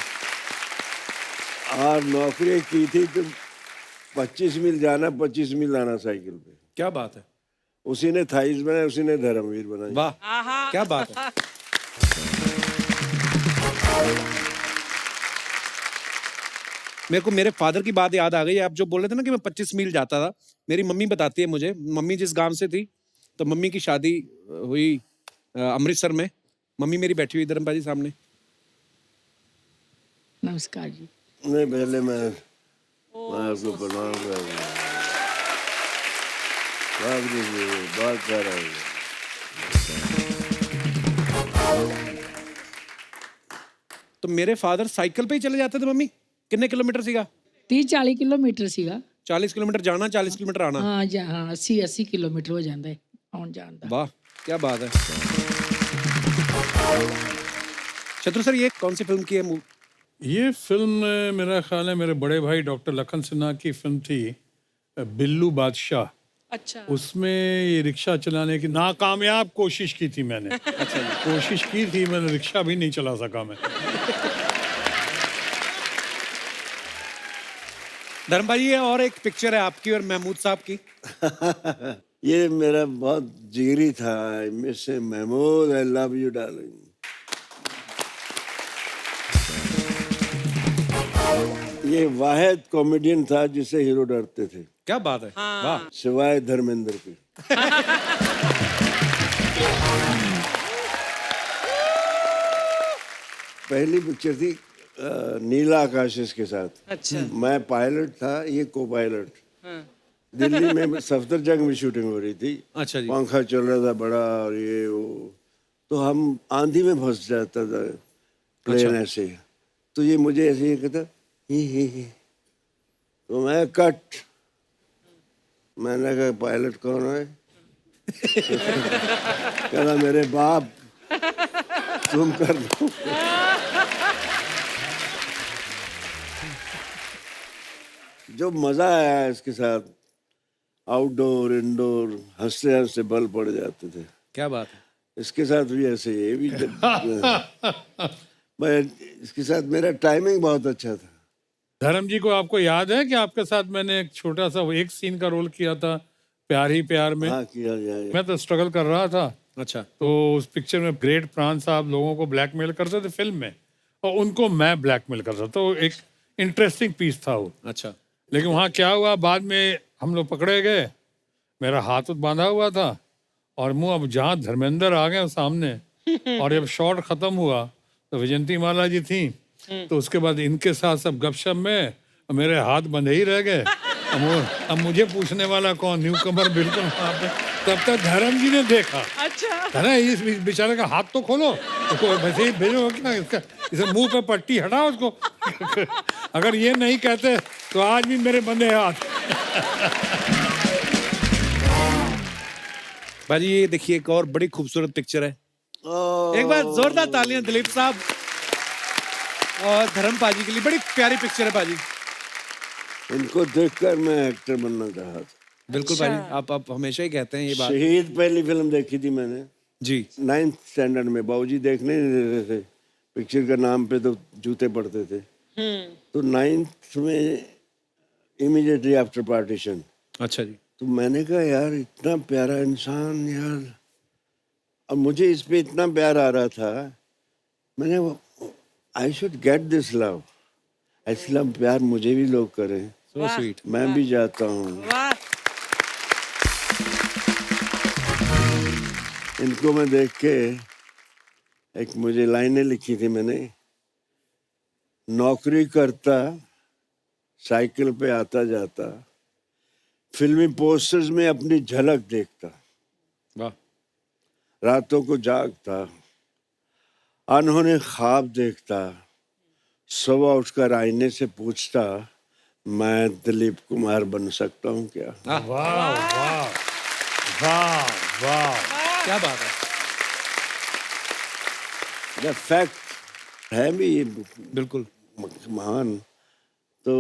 और नौकरी की थी तो 25 मील जाना 25 मील आना साइकिल पे।
क्या बात है।
उसी ने थाइस बनाया, उसी ने धर्मवीर बनाई।
वाह क्या बात है। मेरे को मेरे फादर की बात याद आ गई। आप जो बोल रहे थे ना कि मैं 25 मील जाता था, मेरी मम्मी बताती है मुझे, मम्मी जिस गांव से थी, तो मम्मी की शादी हुई अमृतसर में। मम्मी मेरी बैठी हुई धर्मपाल जी सामने।
नमस्कार जी।
नहीं पहले मैं आपको प्रणाम कर रहा हूँ, बात कर रहा हूँ।
तो मेरे फादर साइकिल पे ही चले जाते थे मम्मी। कितने किलोमीटर सीगा?
30-40 किलोमीटर ਸੀਗਾ।
40 किलोमीटर जाना, 40 किलोमीटर आना।
हाँ जी, हाँ 80 किलोमीटर हो जाता है आउन जान दा।
वाह क्या बात है। शत्रु सर ये कौन सी फिल्म की है?
ये फिल्म मेरा ख्याल है मेरे बड़े भाई डॉक्टर लखन सिन्हा की फिल्म थी बिल्लू बादशाह।
अच्छा।
उसमें ये रिक्शा चलाने की नाकामयाब कोशिश की थी मैंने। अच्छा कोशिश की थी मैंने, रिक्शा भी नहीं चला सका मैं।
धर्मपाल जी और एक पिक्चर है आपकी और महमूद साहब की।
ये मेरा बहुत जिगरी था, miss Mahmood, I love you darling. ये वाहिद कॉमेडियन था जिसे हीरो डरते थे।
क्या बात है। वाह।
सिवाय धर्मेंद्र के। पहली पिक्चर थी नीला आकाश के साथ।
अच्छा।
मैं पायलट था, ये को पायलट। दिल्ली में सफदरजंग में शूटिंग हो रही थी।
अच्छा जी।
पंखा चल रहा था बड़ा और ये वो, तो हम आंधी में फंस जाता था प्लेन ऐसे। तो ये मुझे ऐसे ही कहता ही। तो मैं कट, मैंने कहा पायलट कौन है? कहना मेरे बाप, तुम कर दो। जो मजा आया इसके साथ, आउटडोर इंडोर हंसते हंसते बल पड़ जाते थे।
क्या बात है।
इसके साथ भी ऐसे, ये भी मैं इसके साथ मेरा टाइमिंग बहुत अच्छा था।
धर्म जी को आपको याद है कि आपके साथ मैंने एक छोटा सा एक सीन का रोल किया था प्यार ही प्यार में?
हाँ किया जाए।
मैं तो स्ट्रगल कर रहा था।
अच्छा।
तो उस पिक्चर में ग्रेट प्राण साहब लोगों को ब्लैकमेल करते थे फिल्म में, और उनको मैं ब्लैकमेल करता, तो एक इंटरेस्टिंग पीस था वो।
अच्छा।
लेकिन वहाँ क्या हुआ, बाद में हम लोग पकड़े गए, मेरा हाथ बांधा हुआ था और मुंह, अब जहाँ धर्मेंद्र आ गए सामने और जब शॉट खत्म हुआ तो विजयंती माला जी थी, तो उसके बाद इनके साथ सब गपशप में मेरे हाथ बंधे ही रह गए। अब मुझे पूछने वाला कौन, न्यू कमर बिल्कुल वहाँ पे। तब तक धर्म जी ने देखा,
अच्छा।
अरे इस बेचारे का हाथ तो खोलो, उसको वैसे ही भेजो क्या, इसका इसे मुंह पे पट्टी हटाओ उसको। अगर ये नहीं कहते तो आज भी मेरे बंधे हाथ।
भाजी ये देखिए एक और बड़ी खूबसूरत पिक्चर है। एक बार जोरदार तालियां दिलीप साहब और धर्म पाजी के लिए। बड़ी प्यारी पिक्चर है पाजी।
इनको देखकर मैं एक्टर बनना चाहा था।
बिल्कुल भाजी, आप हमेशा ही कहते हैं ये बात।
शहीद पहली फिल्म देखी थी मैंने
जी
9th स्टैंडर्ड में। बाबूजी देखने नहीं देते थे, पिक्चर का नाम पे तो जूते पड़ते थे। तो 9th में इमीडिएटली आफ्टर पार्टीशन।
अच्छा जी।
तो मैंने कहा यार इतना प्यारा इंसान यार, अब मुझे इस पे इतना प्यार आ रहा था, मैंने I should get this love, ऐसा प्यार मुझे भी लोग करें।
So sweet.
मैं भी जाता हूँ।
वाह।
इनको मैं देख के एक मुझे लाइनें लिखी थी मैंने, नौकरी करता साइकिल पे आता जाता, फिल्मी पोस्टर्स में अपनी झलक देखता,
वाह।
रातों को जागता, अनहोने ख्वाब देखता, सुबह उठकर आईने से पूछता, मैं दिलीप कुमार बन सकता हूँ क्या?
वाह वाह वाह वाह,
क्या बात है।
फैक्ट है भी ये
बिल्कुल
महान। तो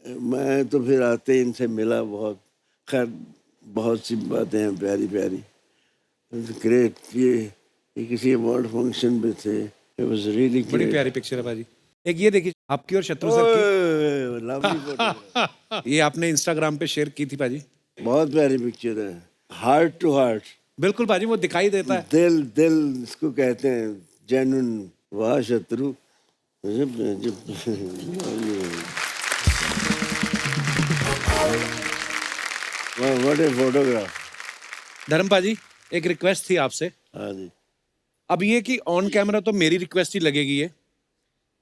मैं तो फिर आते ही इनसे मिला, बहुत खैर बहुत सी बातें हैं प्यारी प्यारी। ग्रेट। ये किसी अवार्ड फंक्शन में थे। इट वाज रियली
बड़ी प्यारी पिक्चर है भाजी। एक ये देखिए आपकी और शत्रु सर की,
लवली फोटो।
ये आपने इंस्टाग्राम पे शेयर की थी भाजी।
बहुत प्यारी पिक्चर है। हार्ट टू हार्ट,
बिल्कुल भाजी, वो दिखाई देता है।
दिल दिल इसको कहते हैं, जेन्युइन। वाह शत्रु, व्हाट ए फोटोग्राफ।
धर्म पाजी एक रिक्वेस्ट थी आपसे।
हाँ जी।
अब ये कि ऑन कैमरा तो मेरी रिक्वेस्ट ही लगेगी ये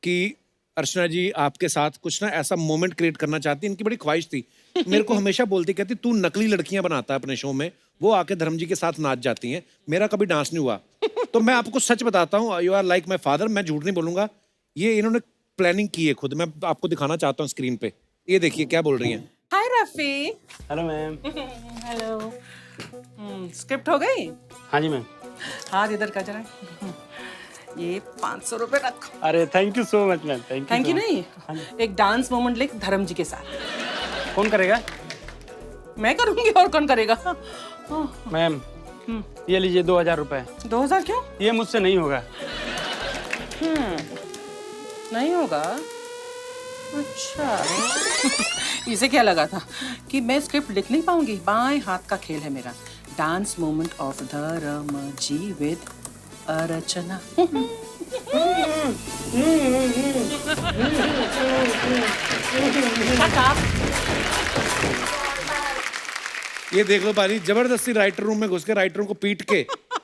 कि अर्चना जी आपके साथ कुछ ना ऐसा मोमेंट क्रिएट करना चाहती, इनकी बड़ी ख्वाहिश थी। मेरे को हमेशा बोलती, कहती तू नकली लड़कियां बनाता है अपने शो में, वो आके धर्म जी के साथ नाच जाती हैं, मेरा कभी डांस नहीं हुआ। तो मैं आपको सच बताता हूँ, you are like my father, मैं झूठ नहीं बोलूंगा। ये इन्होंने प्लानिंग की है खुद, मैं आपको दिखाना चाहता हूँ स्क्रीन पे। ये देखिए क्या बोल रही हैं।
Hi Rafi.
Hello ma'am.
Hello. Script हो गई?
हाँ जी मैम।
हाथ इधर का जरा। ये 500 रुपए रख।
अरे thank you so much ma'am.
Thank you नहीं, एक डांस मोमेंट लिख धर्म जी के साथ।
कौन करेगा?
मैं करूंगी, और कौन करेगा?
मैम ये लीजिए 2000 रुपए।
2000 क्यों?
ये मुझसे नहीं होगा।
नहीं होगा? अच्छा। इसे क्या लगा था कि मैं स्क्रिप्ट लिख नहीं पाऊंगी? बाएं हाथ का खेल है मेरा। डांस मोमेंट ऑफ धर्म जी विद अर्चना।
ये देख लो पारी, जबरदस्ती राइटर रूम में घुस के राइटरों को पीट के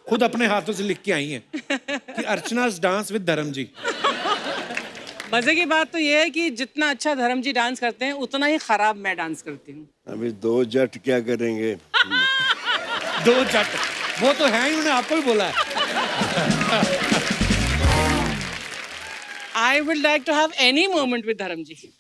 खुद अपने हाथों से लिख के आई हैं कि अर्चना डांस विद धर्म जी।
मजे की बात तो ये है कि जितना अच्छा धर्म जी डांस करते हैं उतना ही खराब मैं डांस करती हूँ।
अभी 2 जट क्या करेंगे?
2 जट वो तो है ही, उन्होंने आपको भी बोला है।
I would like to have any moment with Dharam ji.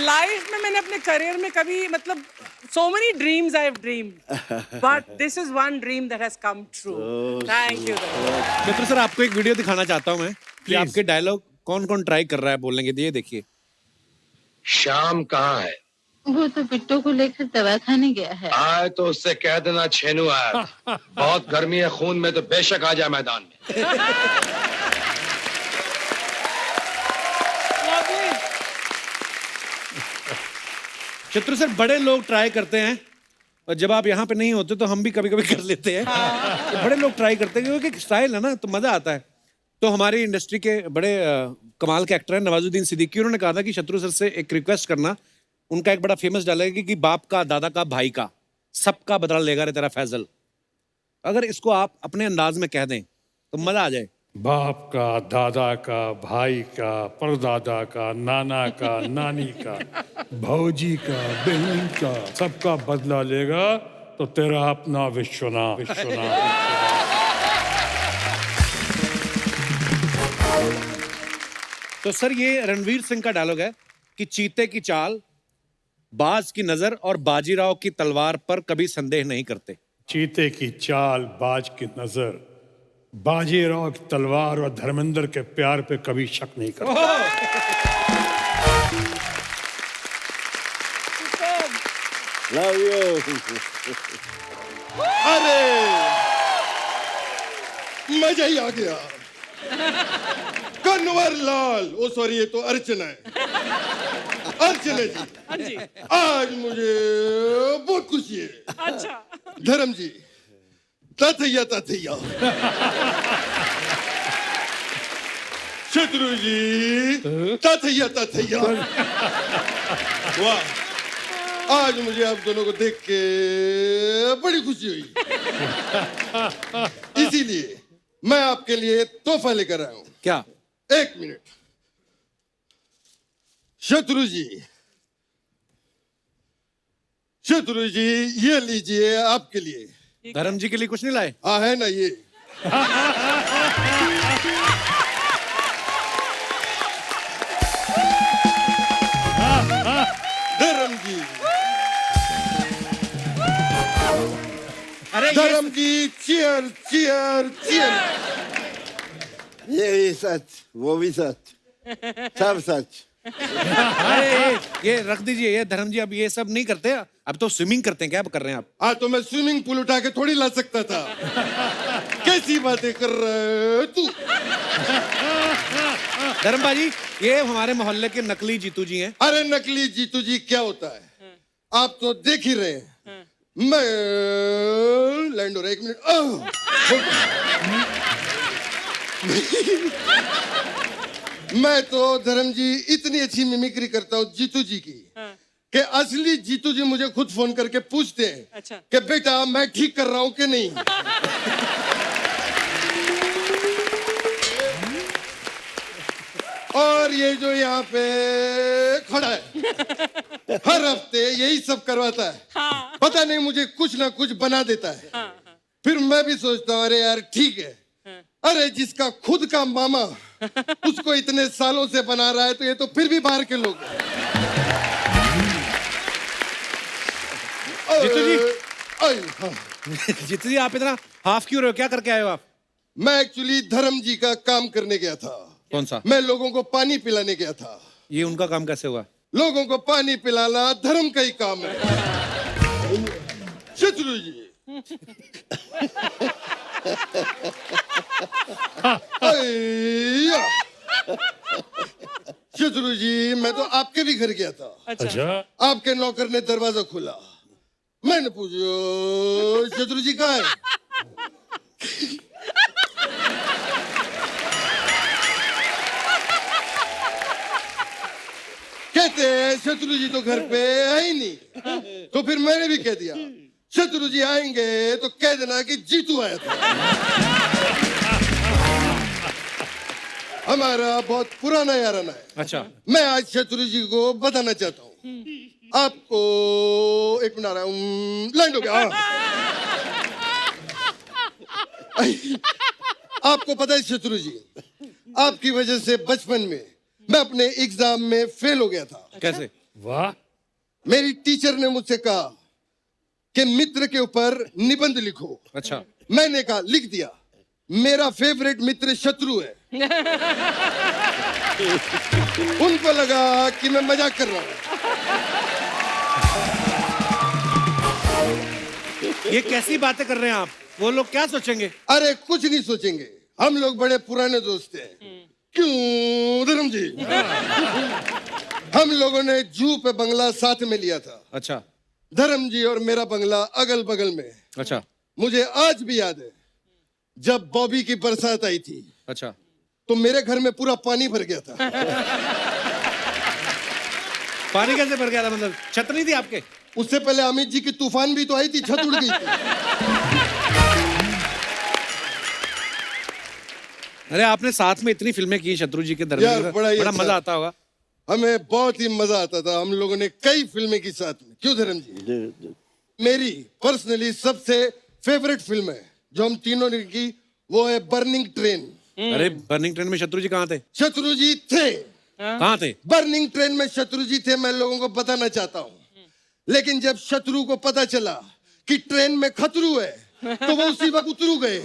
Life में मैंने अपने करियर में कभी मतलब so many dreams I have dreamed, but this is one dream that has come true. Thank you.
Mitra sir, आपको एक वीडियो दिखाना चाहता हूँ मैं कि आपके डायलॉग कौन कौन ट्राई कर रहा है बोलने के लिए। देखिए।
शाम कहाँ है?
वो तो बिट्टू को लेकर दवा खाने गया है।
आए तो उससे कह देना छेनू आया। बहुत गर्मी है खून में, तो बेशक आ जाए मैदान में।
चित्र सर, बड़े लोग ट्राई करते हैं और जब आप यहाँ पे नहीं होते तो हम भी कभी कभी कर लेते हैं। तो बड़े लोग ट्राई करते हैं क्योंकि स्टाइल है ना, तो मजा आता है। तो हमारी इंडस्ट्री के बड़े कमाल के एक्टर हैं नवाजुद्दीन सिद्दीकी, उन्होंने कहा था कि शत्रु सर से एक रिक्वेस्ट करना। उनका एक बड़ा फेमस डायलॉग है कि बाप का, दादा का, भाई का, सबका बदला लेगा रे तेरा फैजल। अगर इसको आप अपने अंदाज में कह दें तो मजा आ जाए।
बाप का, दादा का, भाई का, परदादा का, नाना का, नानी का, भौजी का, बहन का, सबका बदला लेगा तो तेरा अपना विश्वनाथ।
तो सर, ये रणवीर सिंह का डायलॉग है कि चीते की चाल, बाज की नजर और बाजीराव की तलवार पर कभी संदेह नहीं करते।
चीते की चाल, बाज की नजर, बाजीराव की तलवार और धर्मेंद्र के प्यार पे कभी शक नहीं करते।
Love you.
अरे मजा ही आ गया। कन्वर लाल, ओ सॉरी, ये तो अर्चना है। अर्चना जी, आज मुझे बहुत खुशी है।
अच्छा।
धर्म जी, ताथैया ताथैया। शत्रु जी, ताथैया ताथैया। वाह, आज मुझे आप दोनों को देख के बड़ी खुशी हुई। इसीलिए मैं आपके लिए तोहफा लेकर आया हूं।
क्या?
एक मिनट। शत्रु जी, शत्रु जी, ये लीजिए आपके लिए।
धर्म जी के लिए कुछ नहीं लाए?
हाँ, है ना ये। धर्म जी,
अरे
धर्म जी, चीयर चीयर चीयर।
ये भी सच, वो भी सच, सब सच।
अरे ये रख दीजिए। ये धर्म जी अब ये सब नहीं करते, अब तो स्विमिंग करते हैं। क्या कर रहे हैं आप?
हाँ, तो मैं स्विमिंग पूल उठा के थोड़ी ला सकता था। कैसी बातें कर रहे हो तू?
धर्म भाजी, ये हमारे मोहल्ले के नकली जीतू जी हैं।
अरे नकली जीतू जी क्या होता है, आप तो देख ही रहे हैं। मैं लैंड हो रहा, एक मिनट। मैं तो धर्म जी इतनी अच्छी मिमिक्री करता हूँ जीतू जी की कि असली जीतू जी मुझे खुद फोन करके पूछते हैं
अच्छा।
कि बेटा मैं ठीक कर रहा हूँ कि नहीं। और ये जो यहाँ पे खड़ा है हर हफ्ते यही सब करवाता है।
हाँ।
पता नहीं मुझे कुछ ना कुछ बना देता है।
हाँ।
फिर मैं भी सोचता हूँ अरे यार ठीक है। अरे जिसका खुद का मामा उसको इतने सालों से बना रहा है तो ये तो फिर भी बाहर के लोग हैं।
जीतू जी,
हाँ।
जीतू जी, आप इतना हाफ क्यों रहे हो? क्या करके आए हो आप?
मैं एक्चुअली धर्म जी का काम करने गया था।
कौन सा?
मैं लोगों को पानी पिलाने गया था।
ये उनका काम कैसे हुआ?
लोगों को पानी पिलाना धर्म का ही काम है। शत्रु जी, शत्रु जी, मैं तो आपके भी घर गया था।
अच्छा।
आपके नौकर ने दरवाजा खोला। मैंने पूछा शत्रु जी कहाँ है? कहते हैं शत्रु जी तो घर पे है ही नहीं। तो फिर मैंने भी कह दिया शत्रु जी आएंगे तो कह देना कि जीतू आया था। हमारा बहुत पुराना याराना है।
अच्छा।
मैं आज शत्रु जी को बताना चाहता हूँ। आपको एक मिनट आ रहा हूँ, लैंड हो गया। आपको पता है शत्रु जी, आपकी वजह से बचपन में मैं अपने एग्जाम में फेल हो गया था।
कैसे?
वाह।
मेरी टीचर ने मुझसे कहा कि मित्र के ऊपर निबंध लिखो।
अच्छा।
मैंने कहा लिख दिया। मेरा फेवरेट मित्र शत्रु है। उनको लगा कि मैं मजाक कर रहा हूं।
ये कैसी बातें कर रहे हैं आप? वो लोग क्या सोचेंगे?
अरे कुछ नहीं सोचेंगे, हम लोग बड़े पुराने दोस्त हैं। क्यों धर्म जी? हम लोगों ने जू पे बंगला साथ में लिया था।
अच्छा।
धर्म जी और मेरा बंगला अगल बगल में।
अच्छा।
मुझे आज भी याद है जब बॉबी की बरसात आई थी।
अच्छा।
तो मेरे घर में पूरा पानी भर गया था।
पानी कैसे भर गया था? मतलब छत नहीं थी आपके?
उससे पहले अमित जी की तूफान भी तो आई थी, छत उड़ गई थी।
अरे आपने साथ में इतनी फिल्में की शत्रु जी के दरमियान,
यार बड़ा
बड़ा मजा आता होगा।
हमें बहुत ही मजा आता था। हम लोगों ने कई फिल्में की साथ में। क्यों धर्म जी? मेरी पर्सनली सबसे फेवरेट फिल्म है जो हम तीनों ने की, वो है बर्निंग ट्रेन।
अरे बर्निंग ट्रेन में शत्रु जी कहाँ थे?
शत्रु जी थे।
कहाँ थे?
बर्निंग ट्रेन में शत्रु जी थे। मैं लोगों को बताना चाहता हूँ, लेकिन जब शत्रु को पता चला कि ट्रेन में खतरू है तो वो उसी वक्त उतरू गए।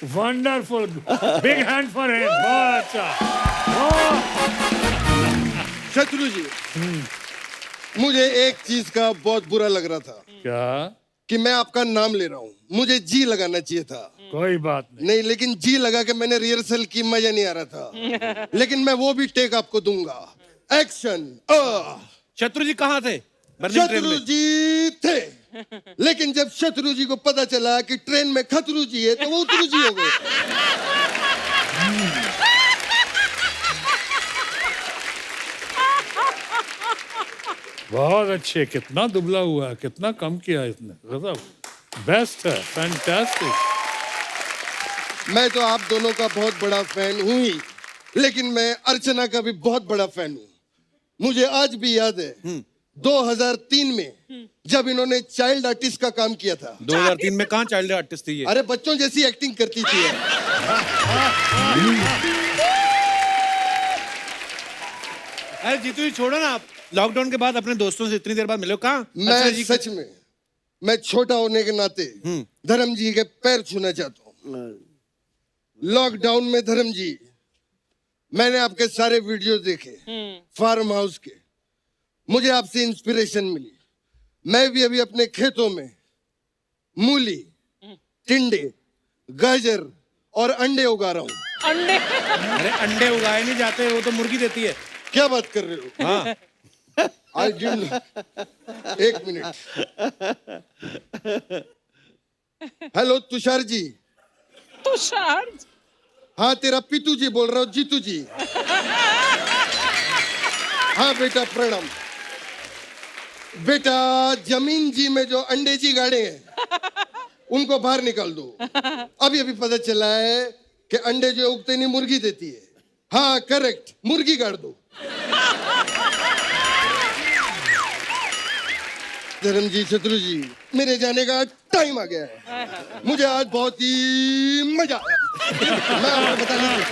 Wonderful, big hand for him. बहुत अच्छा।
शत्रु जी, मुझे एक चीज का बहुत बुरा लग रहा था।
क्या?
कि मैं आपका नाम ले रहा हूँ, मुझे जी लगाना चाहिए था।
कोई बात नहीं।
नहीं, लेकिन जी लगा के मैंने रिहर्सल की, मजा नहीं आ रहा था। लेकिन मैं वो भी टेक आपको दूंगा। एक्शन।
शत्रु जी कहाँ थे? बर्निंग ट्रेन
शत्रु
में?
जी थे, लेकिन जब शत्रु जी को पता चला कि ट्रेन में खतरू जी है तो वो उतरू जी हो गए।
बहुत अच्छे। कितना दुबला हुआ है, कितना कम किया इसने। गजब, बेस्ट है, फैंटास्टिक।
मैं तो आप दोनों का बहुत बड़ा फैन हूं ही, लेकिन मैं अर्चना का भी बहुत बड़ा फैन हूं। मुझे आज भी याद है 2003 में जब इन्होंने चाइल्ड आर्टिस्ट का काम किया था।
2003 में कहाँ चाइल्ड आर्टिस्ट थी ये?
अरे बच्चों जैसी एक्टिंग करती थी।
अरे जीतू जी छोड़ो ना, आप लॉकडाउन के बाद अपने दोस्तों से इतनी देर बाद मिले हो, कहाँ?
मैं सच में, मैं छोटा होने के नाते धर्म जी के पैर छूना चाहता हूँ। लॉकडाउन में धर्म जी, मैंने आपके सारे वीडियो देखे फार्म हाउस के। मुझे आपसे इंस्पिरेशन मिली। मैं भी अभी अपने खेतों में मूली, टिंडे, गाजर और अंडे उगा रहा हूँ।
अंडे?
अरे अंडे उगाए नहीं जाते, वो तो मुर्गी देती है।
क्या बात कर रहे हो?
हाँ।
I'll give you... एक मिनट। हेलो तुषार जी।
तुषार?
हाँ, तेरा पितू जी बोल रहा हूँ, जीतू जी। हाँ बेटा प्रणाम। बेटा जमीन जी में जो अंडे जी गाड़े हैं उनको बाहर निकाल दो। अभी पता चला है कि अंडे जो उगते नहीं मुर्गी देती है। हाँ करेक्ट, मुर्गी गाड़ दो। धर्म जी, शत्रु जी, मेरे जाने का टाइम आ गया है। मुझे आज बहुत ही मजा आया। मैं आपको बता नहीं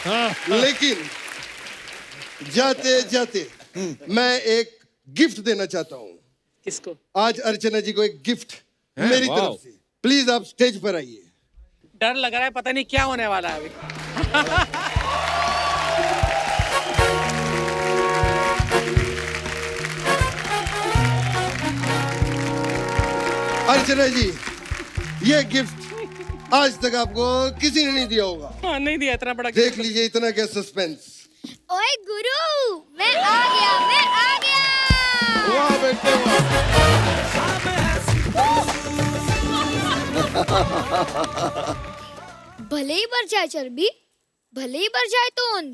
सकता। लेकिन जाते जाते मैं एक गिफ्ट देना चाहता हूँ।
किसको?
आज अर्चना जी को एक गिफ्ट मेरी तरफ से। प्लीज आप स्टेज पर आइए।
डर लग रहा है, पता नहीं क्या होने वाला है अभी।
अर्चना जी, ये गिफ्ट आज तक आपको किसी ने नहीं दिया होगा।
हाँ, नहीं दिया इतना बड़ा।
देख लीजिए, इतना क्या सस्पेंस।
ओए गुरु, मैं आ गया, मैं आ गया।
वाह बेटे
भले ही बढ़ जाए चर्बी, भले ही बढ़ जाए तून,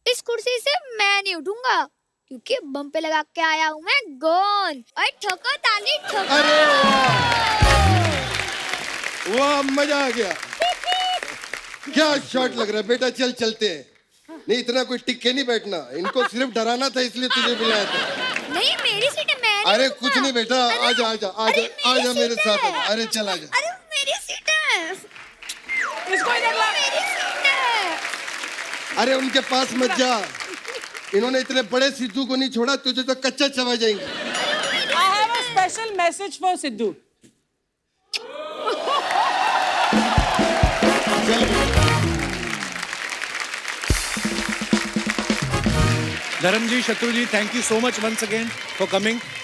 इस कुर्सी से मैं नहीं उठूंगा, क्योंकि बम पे लगा के आया हूँ मैं गोंद। ओए ठोको ताली ठोको।
अरे वाह, मजा आ गया। क्या शॉट लग रहा है बेटा। चल चलते हैं। नहीं, इतना कोई टिक के नहीं बैठना। इनको सिर्फ डराना था, इसलिए तुझे बुलाया था।
नहीं, मेरी सीट है, मैं नहीं
अरे
उठूंगा।
कुछ नहीं बेटा, आजा आजा आजा आजा मेरे साथ। अरे चल आजा।
अरे मेरी सीट है।
इसको इधर ला।
मेरी सीट है।
अरे उनके पास मत जा, इन्होंने इतने बड़े सिद्धू को नहीं छोड़ा, तुझे तो कच्चा चबा जाएंगे।
I have a special message for Sidhu.
Dharam ji, Shatru ji, thank you so much once again for coming.